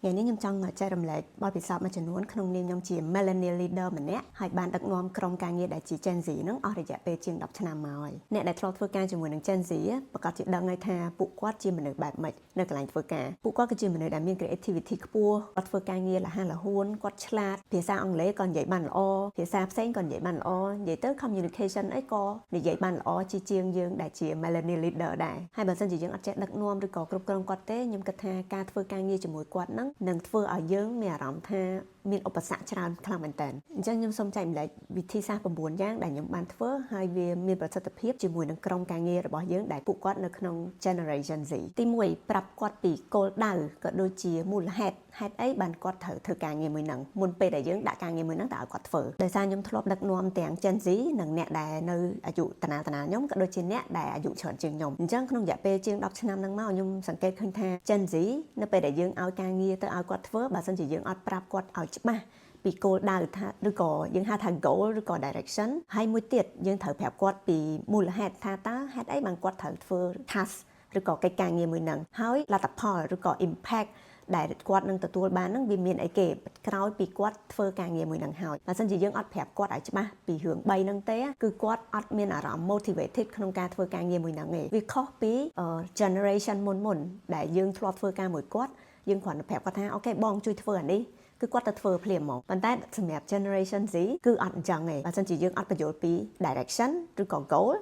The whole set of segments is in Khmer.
ngàyនេះខ្ញុំចង់ចែករំលែកបទពិសោធន៍មួយចំនួនក្នុងនាមខ្ញុំជា Millennial Leader ម្នាក់ហើយបានដឹកនាំក្រុមការងារដែលជា Gen Z ហ្នឹងអស់រយៈពេលជាង10ឆ្នាំមកហើយអ្នកដែលធ្លាប់ធ្វើការជាមួយនឹង Gen Z ប្រកាសជាដឹងហើយថាពួកគាត់ជាមនុស្សបែបម៉េចនៅកន្លែងធ្វើការពួកគាត់គឺជាមនុស្សដែលមាន creativity ខ្ពស់គាត់ធ្វើការងាររហ័សរហួនគាត់ឆ្លាតភាសាអង់គ្លេសក៏និយាយបានល្អភាសាផ្សេងក៏និយាយបានល្អនិយាយទៅ communication អីក៏និយាយបានល្អជាងយើងដែលជា Millennial Leader ដែរហើយបើសិនជាយើងអត់ចេះដឹកនាំឬក៏គ្រប់គ្រងគាត់ទេខ្ញុំគិតថាការធ្វើការងារជាមួយគាត់ហ្នឹងនឹងធ្វើឲ្យយើងមានអារម្មណ៍ថាមានឧបសគ្គច្រើនខ្លាំងមែនតើអញ្ចឹងខ្ញុំសូមចែកម្លែកវិធីសាស្ត្រ9យ៉ាងដែលខ្ញុំបានធ្វើហើយវាមានប្រសិទ្ធភាពជាមួយនឹងក្រុមការងាររបស់យើងដែលពួកគាត់នៅក្នុង Generation Z ទី1ប្រាប់គាត់ពីគោលដៅក៏ដូចជាមូលហេតុអីបានគាត់ត្រូវធ្វើការងារមួយហ្នឹងមុនពេលដែលយើងដាក់ការងារមួយហ្នឹងទៅឲ្យគាត់ធ្វើដោយសារខ្ញុំធ្លាប់ដឹកនាំទាំង Gen Z និងអ្នកដែលនៅអាយុតាណាខ្ញុំក៏ដូចជាអ្នកដែលអាយុច្រើនជាងខ្ញុំអញ្ចឹងក្នុងរយៈពេលជាង10ឆ្នាំហ្នឹងមកខ្ញុំសង្កេតឃើញថា Gen Z នៅពេលដែលយើងឲ្យការងារទៅឲ្យគាត់ធ្វើបើសិនជាយើងអត់ប្រាប់គាត់ឲ្យច្បាស់ពីគោលដៅថាឬក៏យើងហៅថា goal ឬក៏ direction ហើយមួយទៀតយើងត្រូវប្រាប់គាត់ពីមូលហេតុថាតើហេតុអីបានគាត់ត្រូវធ្វើ task ឬក៏កិច្ចការងារមួយហ្នឹងហើយលទ្ធផលឬក៏ impact ដែលគាត់នឹងទទួលបានហ្នឹងវាមានអីគេក្រោយពីគាត់ធ្វើការងារមួយហ្នឹងហើយបើមិនជាយើងអត់ប្រាប់គាត់ឲ្យច្បាស់ពីរឿង3ហ្នឹងទេគឺគាត់អត់មានអារម្មណ៍ motivated ក្នុងការធ្វើការងារមួយហ្នឹងទេវាខុសពី generation មុនដែលយើងធ្លាប់ធ្វើការមួយគាត់យើងគ្រាន់តែប្រាប់គាត់ថាអូខេបងជួយធ្វើអានេះគឺគាត់ទៅធ្វើភ្លាមហ្មងប៉ុន្តែសម្រាប់ Generation Z គឺអត់អញ្ចឹងទេបើមិនជាយើងអត់បញ្យល់ពី direction ឬក៏ goal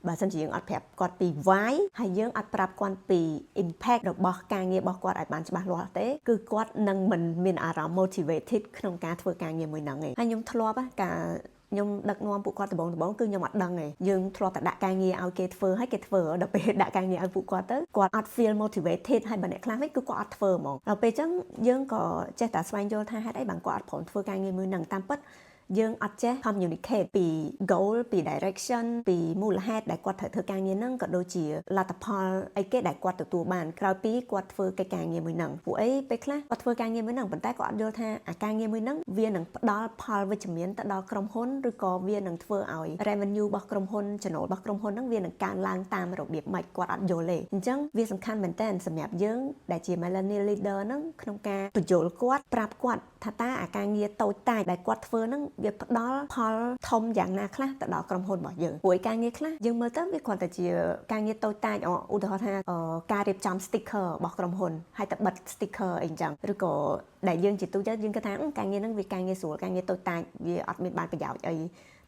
បើមិនជាយើងអត់ប្រាប់គាត់ពី why ហើយយើងអត់ប្រាប់គាត់ពី impact របស់ការងាររបស់គាត់ឲ្យបានច្បាស់លាស់ទេគឺគាត់នឹងមិនមានអារម្មណ៍ motivated ក្នុងការធ្វើការងារមួយហ្នឹងទេហើយខ្ញុំធ្លាប់ការខ្ញុំដឹកនាំពួកគាត់ដំបូងគឺខ្ញុំអត់ដឹងទេយើងធ្លាប់តែដាក់ការងារឲ្យគេធ្វើហើយគេធ្វើដល់ពេលដាក់ការងារឲ្យពួកគាត់ទៅគាត់អត់ feel motivated ហើយបើអ្នកខ្លះវិញគឺគាត់អត់ធ្វើហ្មងដល់ពេលអញ្ចឹងយើងក៏ចេះតែស្វែងយល់ថាហេតុអីបានគាត់អត់ព្រមធ្វើការងារមួយហ្នឹងតាមពិតយើងអត់ចេះ communicate ពី goal ពី direction ពីមូលហេតុដែលគាត់ត្រូវធ្វើការងារហ្នឹងក៏ដូចជាលទ្ធផលអីគេដែលគាត់ទទួលបានក្រោយពីគាត់ធ្វើកិច្ចការងារមួយហ្នឹងពួកអីពេលខ្លះគាត់ធ្វើការងារមួយហ្នឹងប៉ុន្តែគាត់អត់យល់ថាអាការងារមួយហ្នឹងវានឹងផ្ដល់ផលវិជ្ជមានទៅដល់ក្រុមហ៊ុនឬក៏វានឹងធ្វើឲ្យ revenue របស់ក្រុមហ៊ុនចំណូលរបស់ក្រុមហ៊ុនហ្នឹងវានឹងកើនឡើងតាមរបៀបម៉េចគាត់អត់យល់ទេអញ្ចឹងវាសំខាន់មែនតើសម្រាប់យើងដែលជា Millennial Leader ហ្នឹងក្នុងការបញ្យល់គាត់ប្រាប់គាត់ថាតើអាការងារតូចតាចដែលគាត់ធ្វើហ្នឹងវាផ្ដល់ផលធំយ៉ាងណាខ្លះទៅដល់ក្រុមហ៊ុនរបស់យើងព្រោះការងារខ្លះយើងមើលទៅវាគ្រាន់តែជាការងារតូចតាចឧទាហរណ៍ថាការរៀបចំ sticker របស់ក្រុមហ៊ុនហើយទៅបិទ sticker អីចឹងឬក៏ដែលយើងជាទូទៅយើងគិតថាការងារហ្នឹងវាការងារស្រួលការងារតូចតាចវាអត់មានបានប្រយោជន៍អី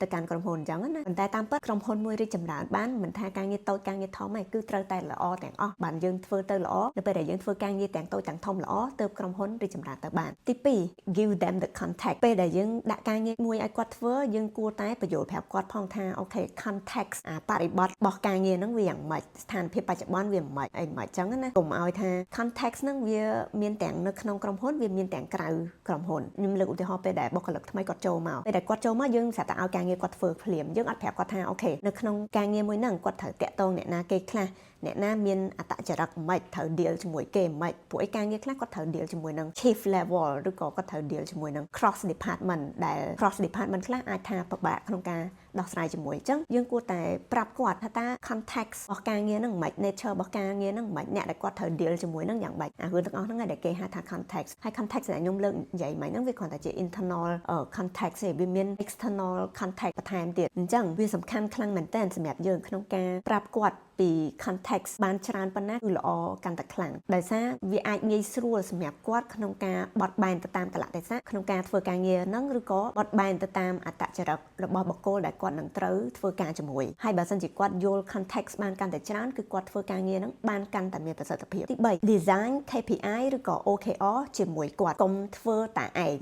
ទៅកាន់ក្រុមហ៊ុនអញ្ចឹងណាប៉ុន្តែតាមពិតក្រុមហ៊ុនមួយរីកចម្រើនបានមិនថាការងារតូចការងារធំទេគឺត្រូវតែល្អទាំងអស់បានយើងធ្វើទៅល្អនៅពេលដែលយើងធ្វើការងារទាំងតូចទាំងធំល្អទើបក្រុមហ៊ុនរីកចម្រើនទៅបានទី2 give them the context ពេលដែលយើងដាក់ការងារមួយឲ្យគាត់ធ្វើយើងគួរតែបញ្យល់ប្រាប់គាត់ផងថាអូខេ context បរិបទរបស់ការងារហ្នឹងវាយ៉ាងម៉េចស្ថានភាពបច្ចុប្បន្នវាមិនអីមិនអញ្ចឹងណាកុំឲ្យថា context ហ្នឹងវាមានទាំងនៅក្នុងក្រុមហ៊ុនវាមានទាំងក្រៅក្រុមហ៊ុនខ្ញុំលើកឧទាហរណ៍ពេលដែលបុគ្គលិកថ្មីគាត់ចូលមកពេលដែលគាត់ចូលមកយើងស្រាប់តែឲ្យការងារគាត់ធ្វើភ្លាមយើងអត់ប្រាប់គាត់ថាអូខេនៅក្នុងការងារមួយហ្នឹងគាត់ត្រូវតាក់ទងអ្នកណាគេខ្លះអ្នកណាមានអត្តចរិតមិនត្រូវ deal ជាមួយគេមិនពួកឯការងារខ្លះគាត់ត្រូវ deal ជាមួយនឹង chief level ឬក៏គាត់ត្រូវ deal ជាមួយនឹង cross department ដែល cross department ខ្លះអាចថាពិបាកក្នុងការដោះស្រាយជាមួយអញ្ចឹងយើងគួរតែប្រាប់គាត់ថាតើ context របស់ការងារហ្នឹងមិន nature របស់ការងារហ្នឹងមិនអ្នកដែលគាត់ត្រូវ deal ជាមួយហ្នឹងយ៉ាងម៉េចរឿងទាំងអស់ហ្នឹងដែលគេហៅថា context ហើយ context ដែលខ្ញុំលើកនិយាយមកហ្នឹងវាគ្រាន់តែជា internal context ទេវាមាន external context បន្ថែមទៀតអញ្ចឹងវាសំខាន់ខ្លាំងមែនទែនសម្រាប់យើងក្នុងការប្រាប់គាត់ពី context បានច្រើនប៉ុណ្ណាគឺល្អកាន់តែខ្លាំងដោយសារវាអាចងាយស្រួលសម្រាប់គាត់ក្នុងការបត់បែនទៅតាមកលៈទេសៈក្នុងការធ្វើការងារហ្នឹងឬក៏បត់បែនទៅតាមអត្តចរិតរបស់បុគ្គលដែលគាត់នឹងត្រូវធ្វើការជាមួយហើយបើសិនជាគាត់យល់ context បានកាន់តែច្រើនគឺគាត់ធ្វើការងារហ្នឹងបានកាន់តែមានប្រសិទ្ធភាពទី3 design KPI ឬក៏ OKR ជាមួយគាត់កុំធ្វើតែឯង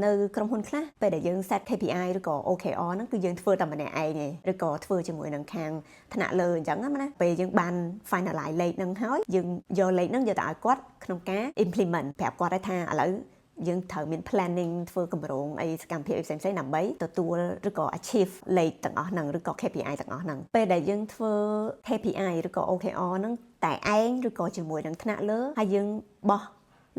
នៅក្រុមហ៊ុនខ្លះពេលដែលយើង set KPI ឬក៏ OKR ហ្នឹងគឺយើងធ្វើតែម្នាក់ឯងទេឬក៏ធ្វើជាមួយនឹងខាងថ្នាក់លើអញ្ចឹងណាពេលយើងបាន finalize លេខហ្នឹងហើយយើងយកលេខហ្នឹងយកទៅឲ្យគាត់ក្នុងការ implement ប្រាប់គាត់ថាឥឡូវយើងត្រូវមាន planning ធ្វើគម្រោងអីសកម្មភាពផ្សេងៗដើម្បីទទួលឬក៏ achieve លេខទាំងអស់ហ្នឹងឬក៏ KPI ទាំងអស់ហ្នឹងពេលដែលយើងធ្វើ KPI ឬក៏ OKR ហ្នឹងតែឯងឬក៏ជាមួយនឹងថ្នាក់លើហើយយើងបោះ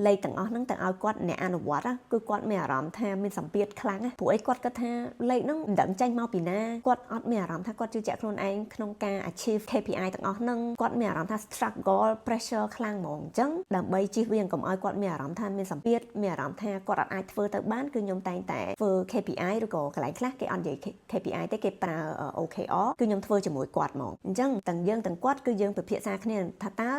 លេខទាំងអស់ហ្នឹងទៅឲ្យគាត់អ្នកអនុវត្តគឺគាត់មានអារម្មណ៍ថាមានសម្ពាធខ្លាំងព្រោះអីគាត់គិតថាលេខហ្នឹងមិនដឹងចេញមកពីណាគាត់អត់មានអារម្មណ៍ថាគាត់ជឿជាក់ខ្លួនឯងក្នុងការ achieve KPI ទាំងអស់ហ្នឹងគាត់មានអារម្មណ៍ថា struggle pressure ខ្លាំងហ្មងអញ្ចឹងដើម្បីជៀសវាងកុំឲ្យគាត់មានអារម្មណ៍ថាមានសម្ពាធមានអារម្មណ៍ថាគាត់អាចធ្វើទៅបានគឺខ្ញុំតែងតែធ្វើ KPI ឬក៏កន្លែងខ្លះគេអត់និយាយ KPI ទេគេប្រើ OKR គឺខ្ញុំធ្វើជាមួយគាត់ហ្មងអញ្ចឹងទាំងយើងទាំងគាត់គឺយើងពិភាក្សាគ្នាថាតើ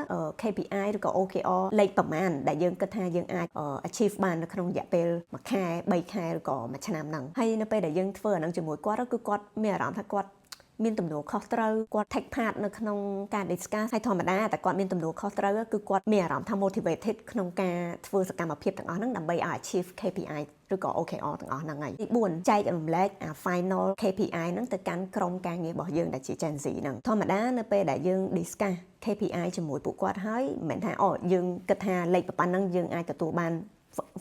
KPI ឬក៏ OKR លេខប្រមាណដែលយើងគិតថាយើងអាច achieve បាននៅក្នុងរយៈពេល1ខែ3ខែឬក៏1ឆ្នាំហ្នឹងហើយនៅពេលដែលយើងធ្វើអាហ្នឹងជាមួយគាត់គឺគាត់មានអារម្មណ៍ថាគាត់មានទំនួលខុសត្រូវគាត់ take part នៅក្នុងការ discuss ហើយធម្មតាតែគាត់មានទំនួលខុសត្រូវគឺគាត់មានអារម្មណ៍ថា motivated ក្នុងការធ្វើសកម្មភាពទាំងអស់ហ្នឹងដើម្បីឲ្យ achieve KPI ឬក៏ OKR ទាំងអស់ហ្នឹងហើយទី4ចែករំលែកអា final KPI ហ្នឹងទៅកាន់ក្រុមការងាររបស់យើងដែលជា Gen Z ហ្នឹងធម្មតានៅពេលដែលយើង discuss KPI ជាមួយពួកគាត់ហើយមិនមែនថាយើងគិតថាលេខប៉ុណ្ណឹងយើងអាចទទួលបាន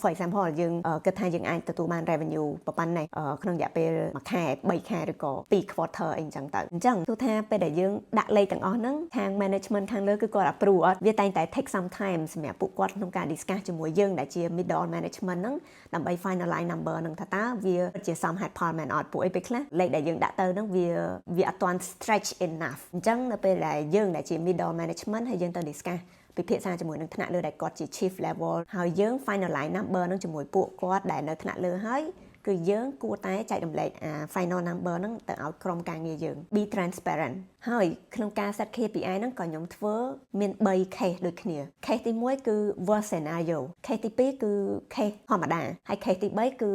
for example យើងគិតថាយើងអាចទទួលបាន revenue ប៉ុណ្ណេះក្នុងរយៈពេល1ខែ3ខែឬក៏2 quarter អីចឹងទៅអញ្ចឹងទោះថាពេលដែលយើងដាក់លេខទាំងអស់ហ្នឹងខាង management ខាងលើគឺគាត់ approve អត់វាតែងតែ take some time សម្រាប់ពួកគាត់ក្នុងការ discuss ជាមួយយើងដែលជា middle management ហ្នឹងដើម្បី finalize number ហ្នឹងថាតើវាជាសមហេតុផលមែនអត់ពួកអីពេលខ្លះលេខដែលយើងដាក់ទៅហ្នឹងវាអត់ទាន់ stretch enough អញ្ចឹងនៅពេលដែលយើងដែលជា middle management ហើយយើងទៅ discussពិភាក្សាជាមួយនឹងថ្នាក់លើដែលគាត់ជា chief level ហើយយើង finalize number នឹងជាមួយពួកគាត់ដែលនៅថ្នាក់លើហើយគឺយើងគួរតែចែករំលែកអា final number ហ្នឹងទៅឲ្យក្រុមការងារយើង be transparent ហើយក្នុងការ set KPI ហ្នឹងក៏ខ្ញុំធ្វើមាន3 case ដូចគ្នា case ទី1គឺ worst scenario case ទី2គឺ case ធម្មតាហើយ case ទី3គឺ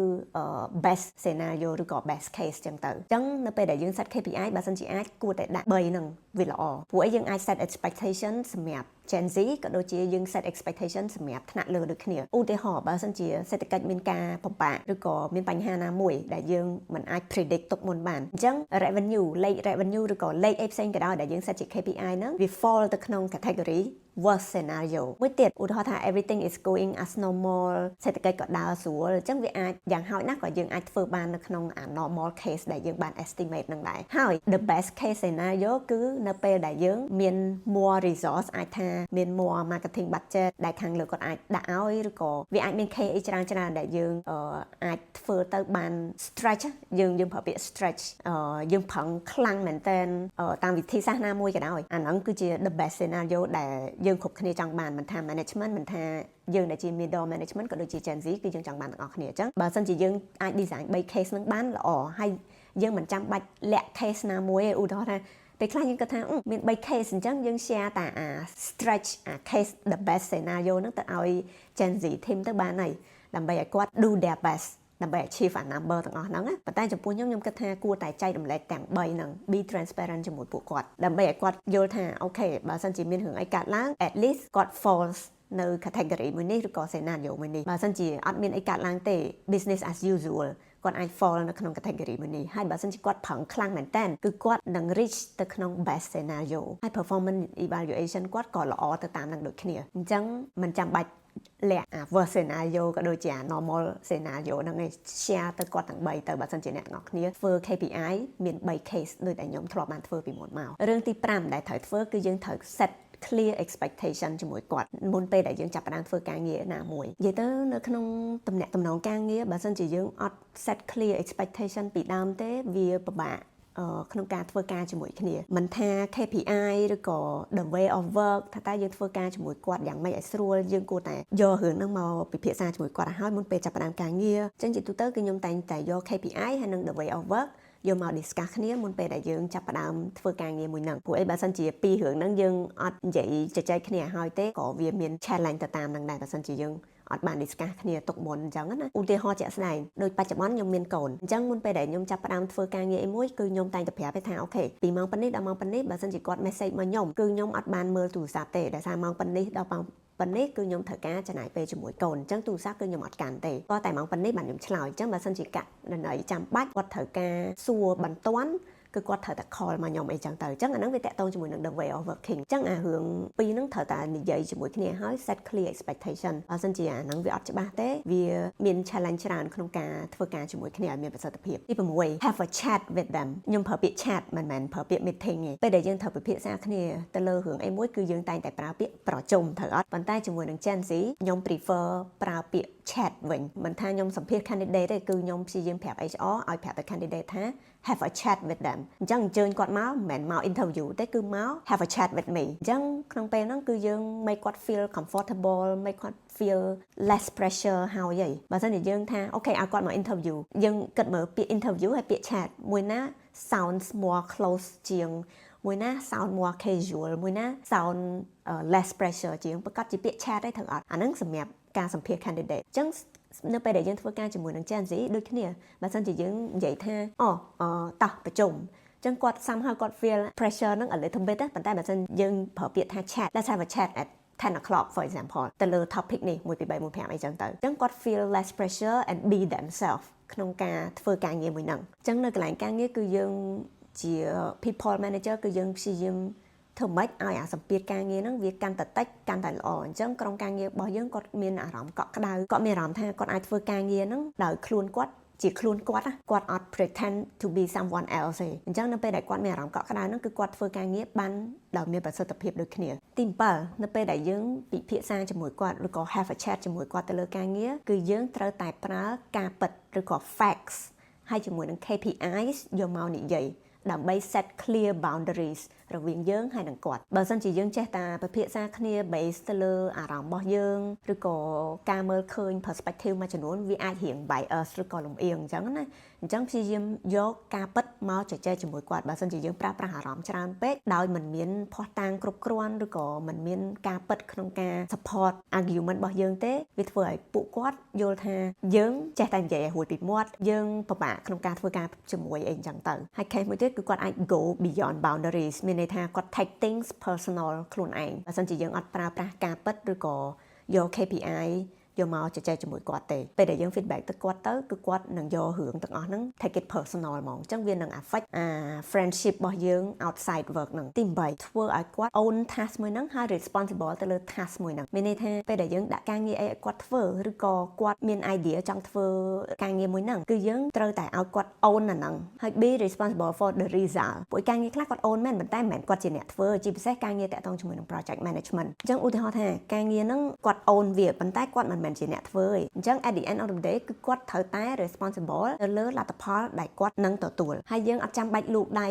best scenario ឬក៏ best case ចឹងទៅអញ្ចឹងនៅពេលដែលយើង set KPI បើសិនជាអាចគួរតែដាក់3ហ្នឹងវាល្អព្រោះយើងអាច set expectation សម្រាប់ Gen Z ក៏ដូចជាយើង set expectation សម្រាប់ថ្នាក់លើដូចគ្នាឧទាហរណ៍បើសិនជាសេដ្ឋកិច្ចមានការពិបាកឬក៏មានបញ្ហាណាមួយដែលយើងមិនអាច predict ទុកមុនបានអញ្ចឹង revenue លេខ revenue ឬក៏លេខអីផ្សេងក៏ដោយដែលយើង set ជា KPI ហ្នឹងវា fall ទៅក្នុង category worst scenario មួយទៀតឧទាហរណ៍ថា everything is going as normal សេដ្ឋកិច្ចក៏ដើរស្រួលអញ្ចឹងវាអាចយ៉ាងហោចណាស់ក៏យើងអាចធ្វើបាននៅក្នុងអា normal case ដែលយើងបាន estimate នឹងដែរហើយ the best case scenario គឺនៅពេលដែលយើងមាន more resource អាចថាមាន more marketing budget ដែលខាងលើគាត់អាចដាក់ឲ្យឬក៏វាអាចមាន case អីច្រើនដែលយើងអាចធ្វើទៅបាន stretch យើងប្រើពាក្យ stretch យើងប្រឹងខ្លាំងមែនតើតាមវិធីសាស្ត្រណាមួយក៏ដោយអាហ្នឹងគឺជា the best scenario ដែលយើងគ្រប់គ្នាចង់បានមិនថា management មិនថាយើងដែលជា middle management ក៏ដូចជា Gen Z គឺយើងចង់បានទាំងអស់គ្នាអញ្ចឹងបើសិនជាយើងអាច design 3 case នឹងបានល្អហើយយើងមិនចាំបាច់លាក់ case ណាមួយឯឧទាហរណ៍ថាពេលខ្លះយើងគិតថាមាន3 case អញ្ចឹងយើង share តែអា stretch អា case the best scenario ហ្នឹងទៅឲ្យ Gen Z team ទៅបានហើយដើម្បីឲ្យគាត់ do their best ដើម្បី achieve អា number ទាំងអស់ហ្នឹងប៉ុន្តែចំពោះខ្ញុំគិតថាគួរតែចែករំលែកទាំង3ហ្នឹង be transparent ជាមួយពួកគាត់ដើម្បីឲ្យគាត់យល់ថាអូខេបើសិនជាមានរឿងអីកើតឡើង at least គាត់ falls នៅ category មួយនេះឬក៏ scenario មួយនេះបើសិនជាអត់មានអីកើតឡើងទេ business as usual គាត់អាច fall នៅក្នុង category មួយនេះហើយបើសិនជាគាត់ប្រឹងខ្លាំងមែនតើគឺគាត់នឹង reach ទៅក្នុង best scenario ហើយ performance evaluation គាត់ក៏ល្អទៅតាមនឹងដូចគ្នាអញ្ចឹងមិនចាំបាច់លាក់អា worst scenario ក៏ដូចជាអា normal scenario ហ្នឹងឯង share ទៅគាត់ទាំង3ទៅបើសិនជាអ្នកទាំងអស់គ្នាធ្វើ KPI មាន3 case ដូចដែលខ្ញុំធ្លាប់បានធ្វើពីមុនមករឿងទី5ដែលត្រូវធ្វើគឺយើងត្រូវ set clear expectation ជាមួយគាត់មុនពេលដែលយើងចាប់ផ្ដើមធ្វើការងារណាមួយនិយាយទៅនៅក្នុងតំណែងតំណងការងារបើសិនជាយើងអត់ set clear expectation ពីដើមទេវាពិបាកក្នុងការធ្វើការជាមួយគ្នាមិនថា KPI ឬក៏ the way of work ថាតើយើងធ្វើការជាមួយគាត់យ៉ាងម៉េចឲ្យស្រួលយើងគួរតែយករឿងហ្នឹងមកពិភាក្សាជាមួយគាត់ឲ្យហើយមុនពេលចាប់ផ្ដើមការងារអញ្ចឹងជាទូទៅគឺខ្ញុំតែងតែយក KPI ហើយនិង the way of work យកមក discuss គ្នាមុនពេលដែលយើងចាប់ផ្ដើមធ្វើការងារមួយហ្នឹងព្រោះអីបើសិនជាពីររឿងហ្នឹងយើងអត់និយាយជជែកគ្នាឲ្យហើយទេក៏វាមាន challenge ទៅតាមហ្នឹងដែរបើសិនជាយើងអត់បាន discuss គ្នាទុកមុនអញ្ចឹងណាឧទាហរណ៍ជាក់ស្ដែងដូចបច្ចុប្បន្នខ្ញុំមានកូនអញ្ចឹងមុនពេលដែលខ្ញុំចាប់ផ្ដើមធ្វើការងារអីមួយគឺខ្ញុំតែងតែប្រាប់ថាអូខេពីម៉ោងប៉ុណ្នេះដល់ម៉ោងប៉ុណ្នេះបើសិនជាគាត់ message មកខ្ញុំគឺខ្ញុំអត់បានមើលទូរស័ព្ទទេដោយសារម៉ោងប៉ុណ្នេះដល់ប៉ុណ្នេះគឺខ្ញុំត្រូវការចំណាយពេលជាមួយកូនអញ្ចឹងទូរស័ព្ទគឺខ្ញុំអត់កាន់ទេតែម៉ោងប៉ុណ្នេះបានខ្ញុំឆ្លើយអញ្ចឹងបើសិនជាករណីចាំបាច់គាត់ត្រូវការសួរបន្ទាន់ គឺគាត់ត្រូវតែ call មកខ្ញុំអីចឹងទៅអញ្ចឹងអាហ្នឹងវាតាក់ទងជាមួយនឹង the way of working អញ្ចឹងអារឿងពីរហ្នឹងត្រូវតែនិយាយជាមួយគ្នាហើយ set clear expectation បើមិនជាអាហ្នឹងវាអត់ច្បាស់ទេវាមាន challenge ច្រើនក្នុងការធ្វើការជាមួយគ្នាឲ្យមានប្រសិទ្ធភាពទី6 have a chat with them ខ្ញុំប្រើពាក្យ chat មិនមែនប្រើពាក្យ meeting ទេពេលដែលយើងត្រូវពិភាក្សាគ្នាទៅលើរឿងអីមួយគឺយើងតែងតែប្រើពាក្យប្រជុំត្រូវអត់ប៉ុន្តែជាមួយនឹង Gen Z ខ្ញុំ prefer ប្រើពាក្យ chat វិញមិនថាខ្ញុំសម្ភាស candidate ទេគឺខ្ញុំព្យាយាមប្រាប់ HR ឲ្យប្រាប់ទៅ candidate ថា have a chat with them អញ្ចឹងអញ្ជើញគាត់មកមិនមែនមក interview ទេគឺមក have a chat with me អញ្ចឹងក្នុងពេលហ្នឹងគឺយើង make គាត់ feel comfortable make គាត់ feel less pressure ហើយបើមិនជាយើងថាអូខេឲ្យគាត់មក interview យើងគិតមើលពាក្យ interview ហើយពាក្យ chat មួយណា sounds more close ជាងមួយណា sound more casual មួយណា sound less pressure ជាងប្រកាសជាពាក្យ chat ទេត្រូវអត់អាហ្នឹងសម្រាប់ការសម្ភាស candidate អញ្ចឹងនៅពេលដែលយើងធ្វើការជាមួយនឹង Gen Z ដូចគ្នាបើមិនជាយើងនិយាយថាតោះប្រជុំអញ្ចឹងគាត់ somehow គាត់ feel pressure ហ្នឹង a little bit ប៉ុន្តែបើមិនយើងប្រើពាក្យថា chat let's have a chat at 10 o'clock for example ទៅលើ topic នេះ1 2 3 4 5អីចឹងទៅអញ្ចឹងគាត់ feel less pressure and be themselves ក្នុងការធ្វើការងារមួយហ្នឹងអញ្ចឹងនៅកន្លែងការងារគឺយើងជា people manager គឺយើងព្យាយាមធ្វើម៉េចឲ្យអាសម្ពាធការងារហ្នឹងវាកាន់តែតិចកាន់តែល្អអញ្ចឹងក្រុមការងាររបស់យើងគាត់មានអារម្មណ៍កក់ក្ដៅគាត់មានអារម្មណ៍ថាគាត់អាចធ្វើការងារហ្នឹងដោយខ្លួនគាត់ជាខ្លួនគាត់គាត់អត់ pretend to be someone else ទេអញ្ចឹងនៅពេលដែលគាត់មានអារម្មណ៍កក់ក្ដៅហ្នឹងគឺគាត់ធ្វើការងារបានដោយមានប្រសិទ្ធភាពដូចគ្នាទី7នៅពេលដែលយើងពិភាក្សាជាមួយគាត់ឬក៏ have a chat ជាមួយគាត់ទៅលើការងារគឺយើងត្រូវតែប្រើការពិតឬក៏ facts ហើយជាមួយនឹង KPIs យកមកនិយាយដើម្បី set clear boundaries រវាងយើងហើយនឹងគាត់បើមិនជាយើងចេះតែពិភាក្សាគ្នា base ទៅលើអារម្មណ៍របស់យើងឬក៏ការមើលឃើញ perspective មួយចំនួនវាអាចរៀង bias ឬក៏លំអៀងអញ្ចឹងណាអញ្ចឹងព្យាយាមយកការពិតមកជជែកជាមួយគាត់បើមិនជាយើងប្រើប្រាស់អារម្មណ៍ច្រើនពេកដោយមិនមានភស្តុតាងគ្រប់គ្រាន់ឬក៏មិនមានការពិតក្នុងការ support argument របស់យើងទេវាធ្វើឲ្យពួកគាត់យល់ថាយើងចេះតែនិយាយឲ្យហួចពីមាត់យើងពិបាកក្នុងការធ្វើការជាមួយអីអញ្ចឹងទៅហើយ case មួយទៀតគឺគាត់អាច go beyond boundaries មានន័យថាគាត់ take things personal ខ្លួនឯងបើមិនជាយើងអត់ប្រើប្រាស់ការពិតឬក៏យក KPI យកមកជជែកជាមួយគាត់ទេពេលដែលយើង feedback ទៅគាត់ទៅគឺគាត់នឹងយករឿងទាំងអស់ហ្នឹង take it personal ហ្មងអញ្ចឹងវានឹង affect friendship របស់យើង outside work ហ្នឹងទី8ធ្វើឲ្យគាត់ own task មួយហ្នឹងហើយ responsible ទៅលើ task មួយហ្នឹងមានន័យថាពេលដែលយើងដាក់ការងារអីឲ្យគាត់ធ្វើឬក៏គាត់មាន idea ចង់ធ្វើការងារមួយហ្នឹងគឺយើងត្រូវតែឲ្យគាត់ own អាហ្នឹងហើយ be responsible for the result ព្រោះការងារខ្លះគាត់ own មែនប៉ុន្តែមិនមែនគាត់ជាអ្នកធ្វើជាពិសេសការងារតាក់ទងជាមួយនឹង project management អញ្ចឹងឧទាហរណ៍ថាការងារហ្នឹងគាត់ own វាប៉ុន្តែគាត់មិនមែនជាអ្នកធ្វើទេអញ្ចឹង at the end of the day គឺគាត់ត្រូវតែ responsible ទៅលើលទ្ធផលដែលគាត់នឹងទទួលហើយយើងអត់ចាំបាច់លូកដៃ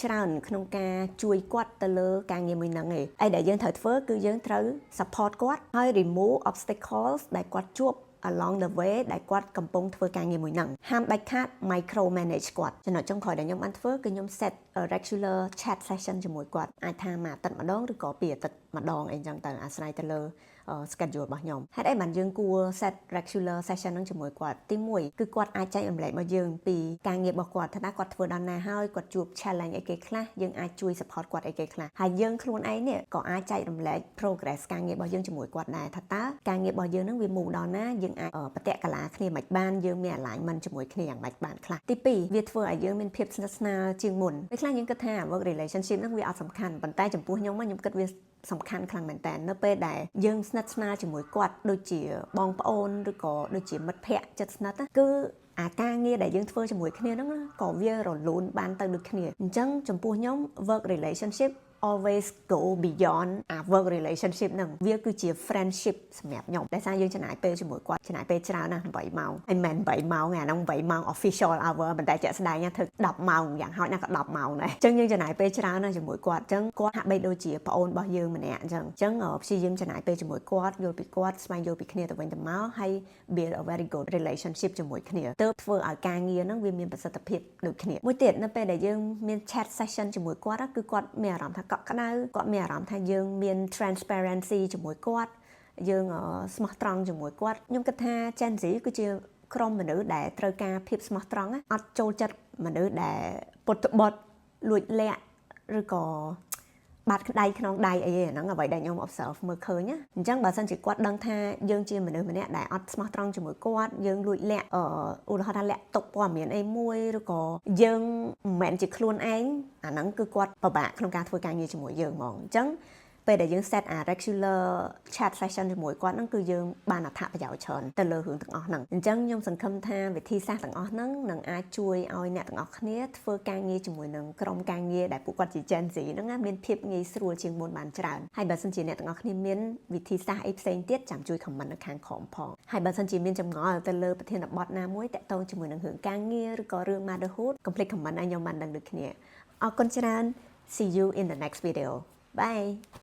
ច្រើនក្នុងការជួយគាត់ទៅលើការងារមួយហ្នឹងទេអីដែលយើងត្រូវធ្វើគឺយើងត្រូវ support គាត់ហើយ remove obstacles ដែលគាត់ជួបalong the way ដែលគាត់កំពុងធ្វើការងារមួយហ្នឹងហាមដាច់ខាត micro manage គាត់ចំណុចចុងក្រោយដែលខ្ញុំបានធ្វើគឺខ្ញុំ set a regular chat session ជាមួយគាត់អាចថាមួយអាទិត្យម្ដងឬក៏ពីរអាទិត្យម្ដងអីចឹងទៅអាស្រ័យទៅលើ schedule របស់ខ្ញុំហេតុអីបានយើងគួរ set regular session ហ្នឹងជាមួយគាត់ទី1គឺគាត់អាចចែករំលែកមកយើងពីការងាររបស់គាត់ថាគាត់ធ្វើដល់ណាហើយគាត់ជួប challenge អីគេខ្លះយើងអាចជួយ support គាត់អីគេខ្លះហើយយើងខ្លួនឯងនេះក៏អាចចែករំលែក progress ការងាររបស់យើងជាមួយគាត់ដែរថាតើការងាររបស់យើងហ្នឹងវា move ដល់ណាយើងអាចបតិកលាគ្នាមិនបានយើងមាន alignment ជាមួយគ្នាយ៉ាងម៉េចបានខ្លះទី2វាធ្វើឲ្យយើងមានភាពស្និទ្ធស្នាលជាងមុនពេលខ្លះយើងគិតថា work relationship ហ្នឹងវាអត់សំខាន់ប៉ុន្តែចំពោះខ្ញុំខ្ញុំគិតវាសំខាន់ខ្លាំងមែនតើនៅពេលដែលយើងស្និទ្ធស្នាលជាមួយគាត់ដូចជាបងប្អូនឬក៏ដូចជាមិត្តភ័ក្តិជិតស្និទ្ធគឺអាការងារដែលយើងធ្វើជាមួយគ្នាហ្នឹងក៏វារលូនបានទៅដូចគ្នាអញ្ចឹងចំពោះខ្ញុំ work relationship always go beyond our work relationship ហ្នឹងវាគឺជា friendship សម្រាប់ខ្ញុំដែលសារយើងចំណាយពេលជាមួយគាត់ចំណាយពេលច្រើនណាស់8ម៉ោងហើយមិនមែន8ម៉ោងទេអាហ្នឹង8ម៉ោង official hour ប៉ុន្តែជាក់ស្ដែងធ្វើ10ម៉ោងយ៉ាងហោចណាស់ក៏10ម៉ោងដែរអញ្ចឹងយើងចំណាយពេលច្រើនណាស់ជាមួយគាត់អញ្ចឹងគាត់ហាក់បីដូចជាប្អូនរបស់យើងម្នាក់អញ្ចឹងព្យាយាមចំណាយពេលជាមួយគាត់យល់ពីគាត់ស្វែងយល់ពីគ្នាទៅវិញទៅមកហើយ build a very good relationship ជាមួយគ្នាទើបធ្វើឲ្យការងារហ្នឹងវាមានប្រសិទ្ធភាពដូចគ្នាមួយទៀតនៅពេលដែលយើងមាន chat session ជាមួយគាត់គឺគាត់មានអារម្មណ៍ថាកក់ក្ដៅគាត់មានអារម្មណ៍ថាយើងមាន transparency ជាមួយគាត់យើងស្មោះត្រង់ជាមួយគាត់ខ្ញុំគិតថា Gen Z គឺជាក្រុមមនុស្សដែលត្រូវការភាពស្មោះត្រង់អត់ចូលចិត្តមនុស្សដែលពុតត្បុតលួចលាក់ឬក៏ បាត់ក្តៅក្នុងដៃអីហ្នឹងអ្វីដែលខ្ញុំ observe មើលឃើញណាអញ្ចឹងបើសិនជាគាត់ដឹងថាយើងជាមនុស្សម្នាក់ដែលអត់ស្មោះត្រង់ជាមួយគាត់យើងលួចលាក់ឧទាហរណ៍ថាលាក់ទុកព័ត៌មានអីមួយឬក៏យើងមិនមែនជាខ្លួនឯងអាហ្នឹងគឺគាត់ពិបាកក្នុងការធ្វើការងារជាមួយយើងហ្មងអញ្ចឹងពេលដែលយើង set អា regular chat session ជាមួយគាត់ហ្នឹងគឺយើងបានអត្ថប្រយោជន៍ច្រើនទៅលើរឿងទាំងអស់ហ្នឹងអញ្ចឹងខ្ញុំសង្ឃឹមថាវិធីសាស្ត្រទាំងអស់ហ្នឹងនឹងអាចជួយឲ្យអ្នកទាំងអស់គ្នាធ្វើការងារជាមួយនឹងក្រុមការងារដែលពួកគាត់ជា Gen Z ហ្នឹងណាមានភាពងាយស្រួលជាងមុនបានច្រើនហើយបើសិនជាអ្នកទាំងអស់គ្នាមានវិធីសាស្ត្រអីផ្សេងទៀតចាំជួយ comment នៅខាងក្រោមផងហើយបើសិនជាមានចម្ងល់ទៅលើប្រធានបទណាមួយតាក់ទងជាមួយនឹងរឿងការងារឬក៏រឿង motherhood កុំភ្លេច comment ឲ្យខ្ញុំបានដឹងដូចគ្នាអរគុណច្រើន see you in the next video bye